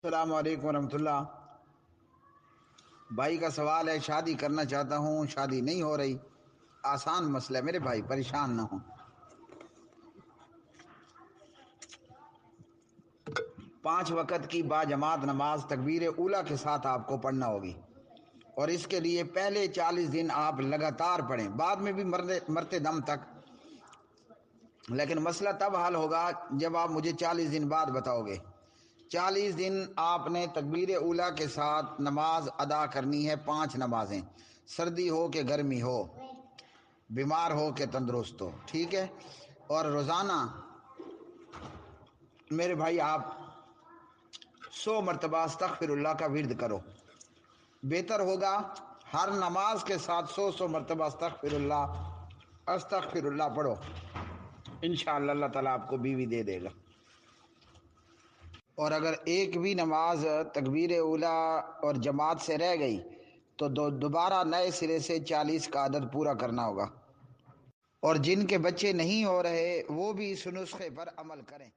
السلام علیکم ورحمۃ اللہ۔ بھائی کا سوال ہے، شادی کرنا چاہتا ہوں، شادی نہیں ہو رہی۔ آسان مسئلہ ہے میرے بھائی، پریشان نہ ہوں۔ 5 وقت کی باجماعت نماز تکبیر اولیٰ کے ساتھ آپ کو پڑھنا ہوگی، اور اس کے لیے پہلے 40 دن آپ لگاتار پڑھیں، بعد میں بھی مرتے دم تک۔ لیکن مسئلہ تب حل ہوگا جب آپ مجھے 40 دن بعد بتاؤ گے۔ 40 دن آپ نے تکبیر اولیٰ کے ساتھ نماز ادا کرنی ہے، 5 نمازیں، سردی ہو کہ گرمی ہو، بیمار ہو کہ تندرست ہو، ٹھیک ہے؟ اور روزانہ میرے بھائی آپ 100 مرتبہ استغفر اللہ کا ورد کرو۔ بہتر ہوگا ہر نماز کے ساتھ 100 مرتبہ استغفر اللہ پڑھو، انشاءاللہ اللہ تعالیٰ آپ کو بیوی دے دے گا۔ اور اگر ایک بھی نماز تکبیر اولیٰ اور جماعت سے رہ گئی تو دوبارہ نئے سرے سے 40 کا عدد پورا کرنا ہوگا۔ اور جن کے بچے نہیں ہو رہے وہ بھی اس نسخے پر عمل کریں۔